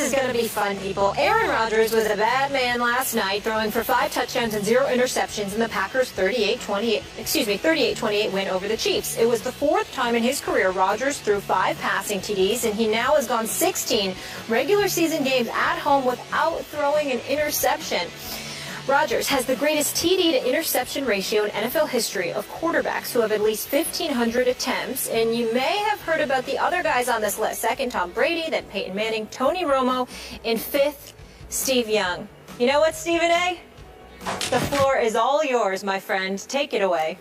is going to be fun, people. Aaron Rodgers was a bad man last night, throwing for 5 touchdowns and 0 interceptions in the Packers' 38-28 win over the Chiefs. It was the 4th time in his career Rodgers threw 5 passing TDs, and he now has gone 16 regular season games at home without throwing an interception. Rodgers has the greatest TD to interception ratio in NFL history of quarterbacks who have at least 1,500 attempts. And you may have heard about the other guys on this list. 2nd, Tom Brady, then Peyton Manning, Tony Romo, and 5th, Steve Young. You know what, Stephen A? The floor is all yours, my friend. Take it away.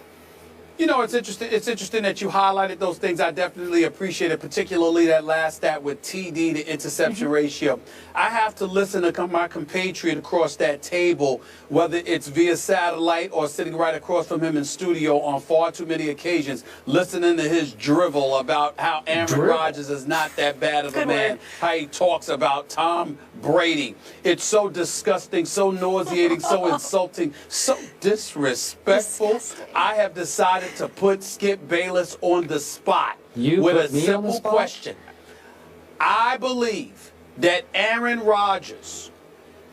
You know, it's interesting that you highlighted those things. I definitely appreciate it, particularly that last stat with TD to interception ratio. I have to listen to my compatriot across that table, whether it's via satellite or sitting right across from him in studio on far too many occasions, listening to his drivel about how Aaron Rodgers is not that bad of a man, how he talks about Tom Brady. It's so disgusting, so nauseating, so insulting, so disrespectful. I have decided to put Skip Bayless on the spot with a simple question. I believe that Aaron Rodgers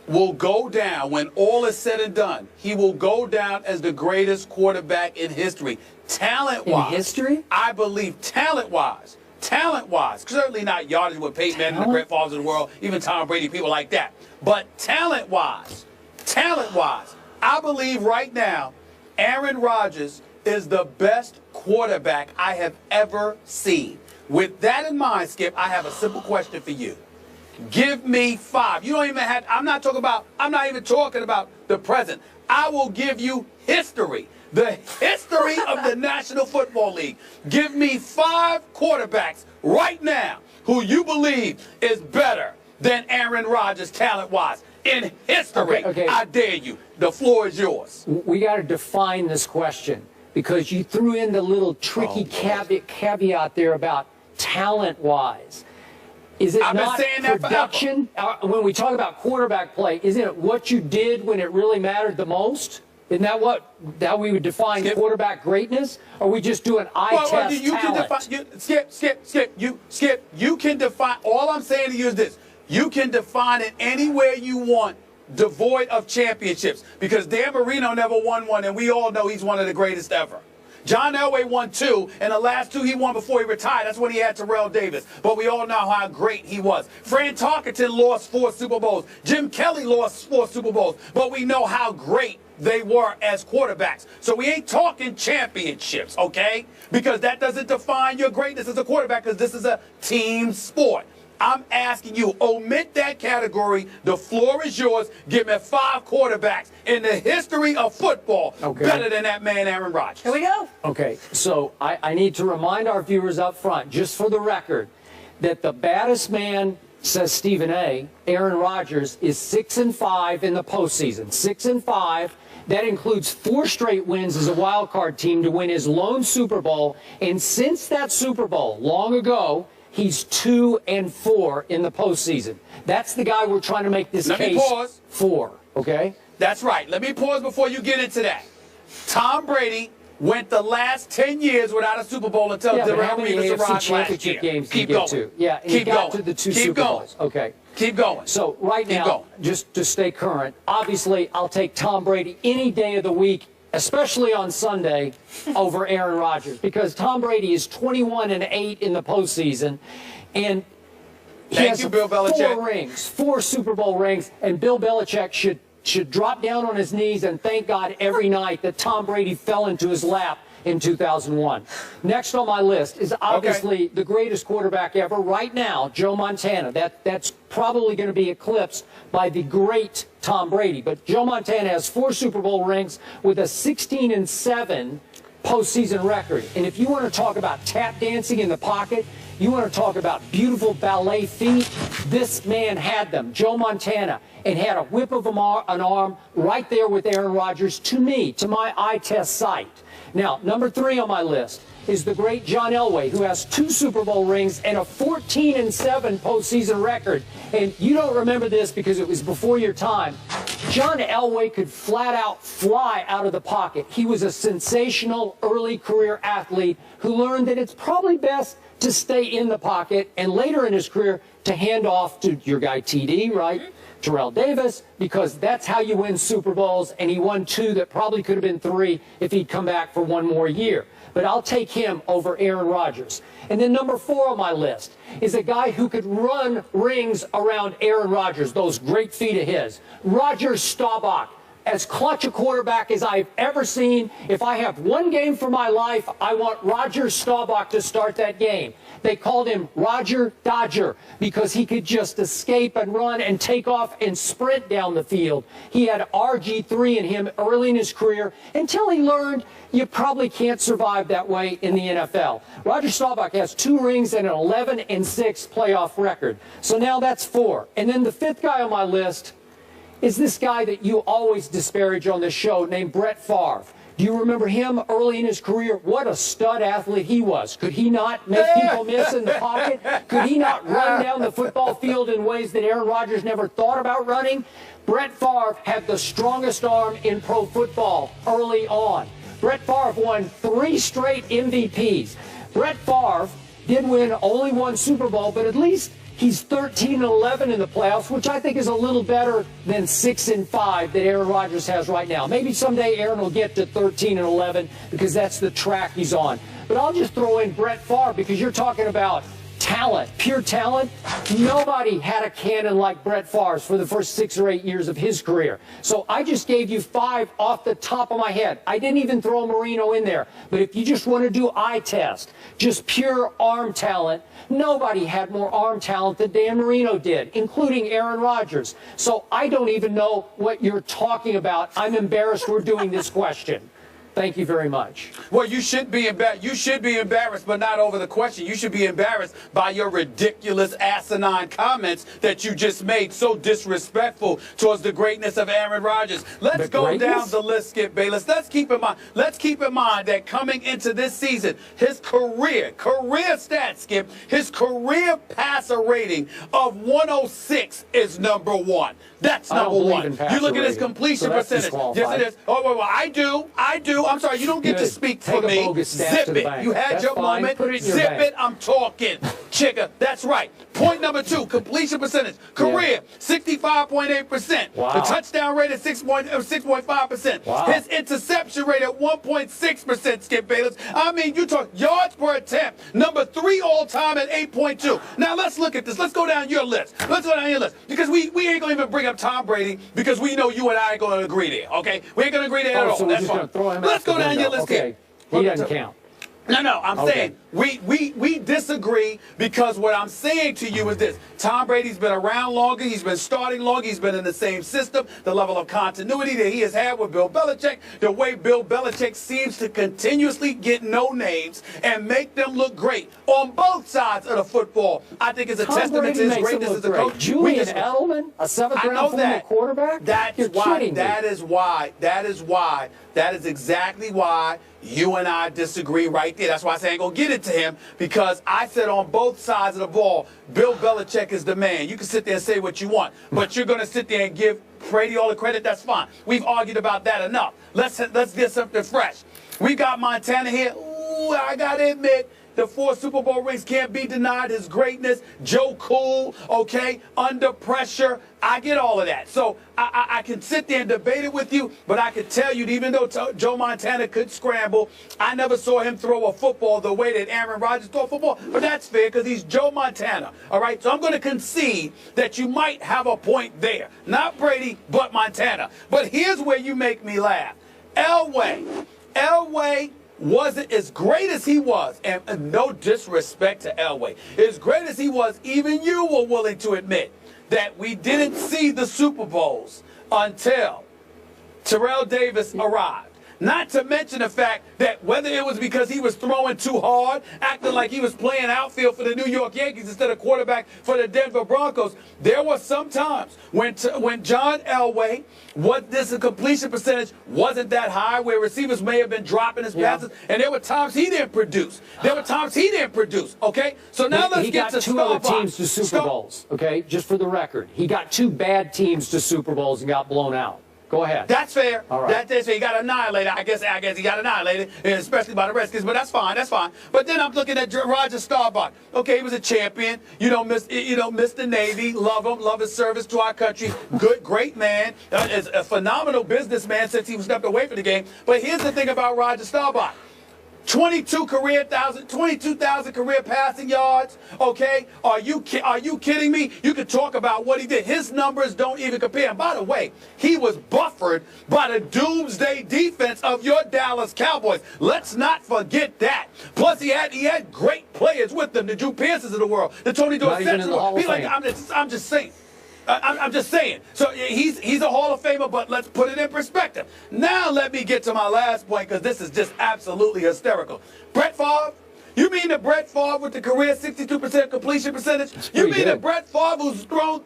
will go down, when all is said and done, he will go down as the greatest quarterback in history. Talent-wise. In history? I believe talent-wise. Talent-wise. Certainly not yardage with Peyton Manning, the great fathers of the world, even Tom Brady, people like that. But talent-wise, I believe right now Aaron Rodgers is the best quarterback I have ever seen. With that in mind, Skip, I have a simple question for you. Give me 5. You don't even have, I'm not even talking about the present. I will give you history. The history of the National Football League. Give me 5 quarterbacks right now who you believe is better than Aaron Rodgers talent-wise in history. Okay. I dare you. The floor is yours. We got to define this question, because you threw in the little tricky caveat there about talent-wise. Is it not production? When we talk about quarterback play, isn't it what you did when it really mattered the most? Isn't that how we would define quarterback greatness? Or are we just doing eye test talent? Skip, you can define, all I'm saying to you is this. You can define it anywhere you want, devoid of championships, because Dan Marino never won one, and we all know he's one of the greatest ever. John Elway won 2, and the last 2 he won before he retired. That's when he had Terrell Davis. But we all know how great he was. Fran Tarkenton lost 4 Super Bowls. Jim Kelly lost 4 Super Bowls. But we know how great they were as quarterbacks. So we ain't talking championships, okay? Because that doesn't define your greatness as a quarterback, because this is a team sport. I'm asking you, omit that category. The floor is yours. Give me 5 quarterbacks in the history of football better than that man, Aaron Rodgers. Here we go. Okay, so I need to remind our viewers up front, just for the record, that the baddest man, says Stephen A., Aaron Rodgers, is 6-5 in the postseason. 6-5. That includes 4 straight wins as a wild card team to win his lone Super Bowl. And since that Super Bowl, long ago, he's 2-4 in the postseason. That's the guy we're trying to make this case for, okay? That's right. Let me pause before you get into that. Tom Brady went the last 10 years without a Super Bowl until how many AFC championship games did he get to? Yeah, and he got to the 2 Super Bowls. Okay. Keep going. So right now, just to stay current, obviously I'll take Tom Brady any day of the week, especially on Sunday, over Aaron Rodgers, because Tom Brady is 21-8 in the postseason, and he has 4 rings, 4 Super Bowl rings, and Bill Belichick should drop down on his knees and thank God every night that Tom Brady fell into his lap in 2001. Next on my list is obviously the greatest quarterback ever right now, Joe Montana. That's probably going to be eclipsed by the great Tom Brady. But Joe Montana has 4 Super Bowl rings with a 16-7 postseason record. And if you want to talk about tap dancing in the pocket, you want to talk about beautiful ballet feet, this man had them, Joe Montana, and had a whip of an arm right there with Aaron Rodgers, to me, to my eye test sight. Now, number 3 on my list is the great John Elway, who has 2 Super Bowl rings and a 14-7 postseason record. And you don't remember this because it was before your time. John Elway could flat out fly out of the pocket. He was a sensational early career athlete who learned that it's probably best to stay in the pocket, and later in his career to hand off to your guy TD, right? Terrell Davis, because that's how you win Super Bowls, and he won 2 that probably could have been 3 if he'd come back for 1 more year. But I'll take him over Aaron Rodgers. And then number 4 on my list is a guy who could run rings around Aaron Rodgers, those great feet of his. Roger Staubach. As clutch a quarterback as I've ever seen. If I have one game for my life, I want Roger Staubach to start that game. They called him Roger Dodger because he could just escape and run and take off and sprint down the field. He had RG3 in him early in his career until he learned you probably can't survive that way in the NFL. Roger Staubach has 2 rings and an 11-6 playoff record. So now that's 4. And then the 5th guy on my list is this guy that you always disparage on this show named Brett Favre. Do you remember him early in his career? What a stud athlete he was. Could he not make people miss in the pocket? Could he not run down the football field in ways that Aaron Rodgers never thought about running? Brett Favre had the strongest arm in pro football early on. Brett Favre won 3 straight MVPs. Brett Favre did win only 1 Super Bowl, but at least he's 13-11 in the playoffs, which I think is a little better than 6-5 that Aaron Rodgers has right now. Maybe someday Aaron will get to 13-11 because that's the track he's on. But I'll just throw in Brett Favre because you're talking about talent, pure talent. Nobody had a cannon like Brett Favre's for the first 6 or 8 years of his career. So I just gave you 5 off the top of my head. I didn't even throw Marino in there. But if you just want to do eye test, just pure arm talent, nobody had more arm talent than Dan Marino did, including Aaron Rodgers. So I don't even know what you're talking about. I'm embarrassed we're doing this question. Thank you very much. Well, you should be embarrassed. You should be embarrassed, but not over the question. You should be embarrassed by your ridiculous, asinine comments that you just made, so disrespectful towards the greatness of Aaron Rodgers. Let's go down the list, Skip Bayless. Let's keep in mind that coming into this season, his career stats, Skip, his career passer rating of 106 is number 1. That's number 1. You look at his completion percentage. Yes, it is. Oh, well, I do. I'm sorry, you don't get to speak for me. Zip it. You had your moment. Zip it. I'm talking. Chicka. That's right. Point number 2, completion percentage. Career, 65.8%. Wow. The touchdown rate is 6.5%. Wow. His interception rate at 1.6%, Skip Bayless. I mean, you talk yards per attempt. Number 3 all time at 8.2. Now, let's look at this. Let's go down your list. Because we ain't going to even bring up Tom Brady because we know you and I ain't going to agree there, okay? We ain't going to agree there at all. So That's fine. Let's go down your list here. He doesn't count. No, I'm saying we disagree because what I'm saying to you is this. Tom Brady's been around longer. He's been starting longer. He's been in the same system. The level of continuity that he has had with Bill Belichick, the way Bill Belichick seems to continuously get no names and make them look great on both sides of the football, I think is a testament to his greatness as a coach. Julian Edelman, a 7th-round former quarterback? That is exactly why you and I disagree right there. That's why I say I ain't going to get it to him, because I said on both sides of the ball, Bill Belichick is the man. You can sit there and say what you want, but you're going to sit there and give Brady all the credit. That's fine. We've argued about that enough. Let's get something fresh. We got Montana here. Ooh, I got to admit, the 4 Super Bowl rings can't be denied. His greatness. Joe Cool, okay, under pressure. I get all of that. So I can sit there and debate it with you, but I can tell you, even though Joe Montana could scramble, I never saw him throw a football the way that Aaron Rodgers threw a football. But that's fair because he's Joe Montana. All right, so I'm going to concede that you might have a point there. Not Brady, but Montana. But here's where you make me laugh. Elway wasn't as great as he was, and no disrespect to Elway, as great as he was, even you were willing to admit that we didn't see the Super Bowls until Terrell Davis arrived. Not to mention the fact that whether it was because he was throwing too hard, acting like he was playing outfield for the New York Yankees instead of quarterback for the Denver Broncos, there were some times when John Elway, this completion percentage wasn't that high, where receivers may have been dropping his passes, and there were times he didn't produce. Okay? So now let's get to two other teams to Super Bowls, okay? Just for the record. He got 2 bad teams to Super Bowls and got blown out. Go ahead. That's fair. All right. That's fair. He got annihilated. I guess he got annihilated, especially by the Redskins. But that's fine. That's fine. But then I'm looking at Roger Staubach. Okay, he was a champion. Missed the Navy. Love him. Love his service to our country. Great man. Is a phenomenal businessman since he stepped away from the game. But here's the thing about Roger Staubach. 22,000 career passing yards. Okay, are you kidding me? You could talk about what he did. His numbers don't even compare. And by the way, he was buffered by the doomsday defense of your Dallas Cowboys. Let's not forget that. Plus, he had great players with them, the Drew Pearsons of the world, the Tony Dorsett. I'm just saying. I'm just saying. So he's a Hall of Famer, but let's put it in perspective. Now let me get to my last point, because this is just absolutely hysterical. Brett Favre? You mean the Brett Favre with the career 62% completion percentage? You mean the Brett Favre who's thrown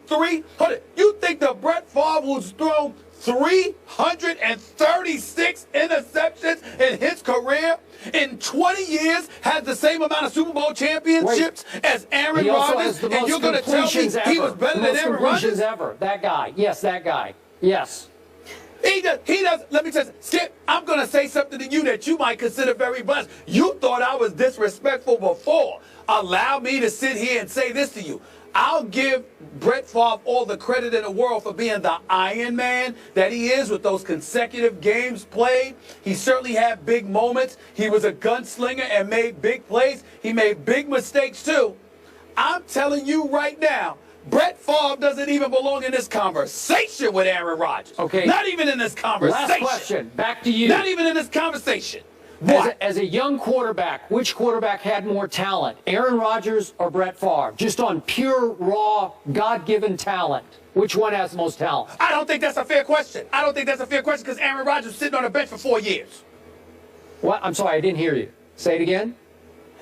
you think the Brett Favre who's thrown 336 interceptions in his career in 20 years has the same amount of Super Bowl championships as Aaron Rodgers? And you're going to tell me he was better than Aaron Rodgers? Ever. That guy. Yes, that guy. Yes. He does. Let me tell you, Skip, I'm going to say something to you that you might consider very blessed. You thought I was disrespectful before. Allow me to sit here and say this to you. I'll give Brett Favre all the credit in the world for being the Iron Man that he is with those consecutive games played. He certainly had big moments. He was a gunslinger and made big plays. He made big mistakes too. I'm telling you right now, Brett Favre doesn't even belong in this conversation with Aaron Rodgers. Okay. Not even in this conversation. Last question. Back to you. Not even in this conversation. As a young quarterback, which quarterback had more talent, Aaron Rodgers or Brett Favre? Just on pure, raw, God-given talent, which one has the most talent? I don't think that's a fair question. I don't think that's a fair question, because Aaron Rodgers was sitting on the bench for 4 years. What? I'm sorry, I didn't hear you. Say it again.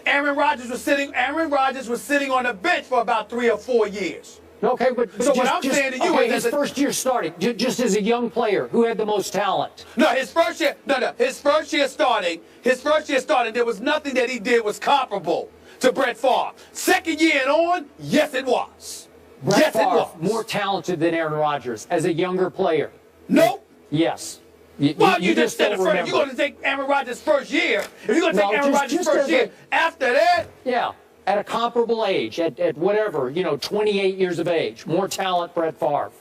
Aaron Rodgers was sitting on the bench for about 3 or 4 years. Okay, but so what I'm saying to you is his first year starting, just as a young player, who had the most talent? No, his first year starting, there was nothing that he did was comparable to Brett Favre. Second year and on, yes, it was. Brett Favre, more talented than Aaron Rodgers as a younger player. Nope. Yes. You just said it first. If you're going to take Aaron Rodgers' first year, if you're going to take Aaron Rodgers' first year, after that, yeah. At a comparable age, at whatever, 28 years of age. More talent, Brett Favre.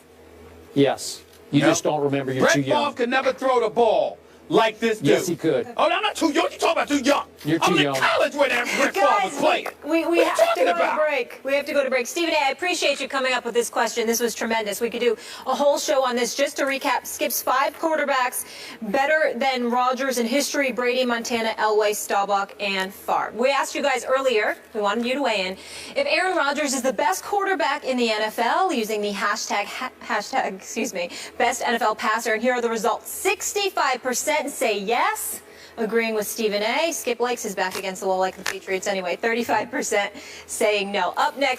Yes. You just don't remember. You're too young. Brett Favre could never throw the ball like this dude. Yes, he could. Oh, I'm not too young. You talking about too young? You're too young. I'm in college when Brett Favre was playing. We have to go to break. We have to go to break. Stephen A., I appreciate you coming up with this question. This was tremendous. We could do a whole show on this. Just to recap, Skip's 5 quarterbacks better than Rodgers in history: Brady, Montana, Elway, Staubach, and Favre. We asked you guys earlier, we wanted you to weigh in, if Aaron Rodgers is the best quarterback in the NFL, using the hashtag best NFL passer. And here are the results. 65% say yes, agreeing with Stephen A. Skip Lakes is back against the wall like the Patriots anyway. 35% saying no. Up next.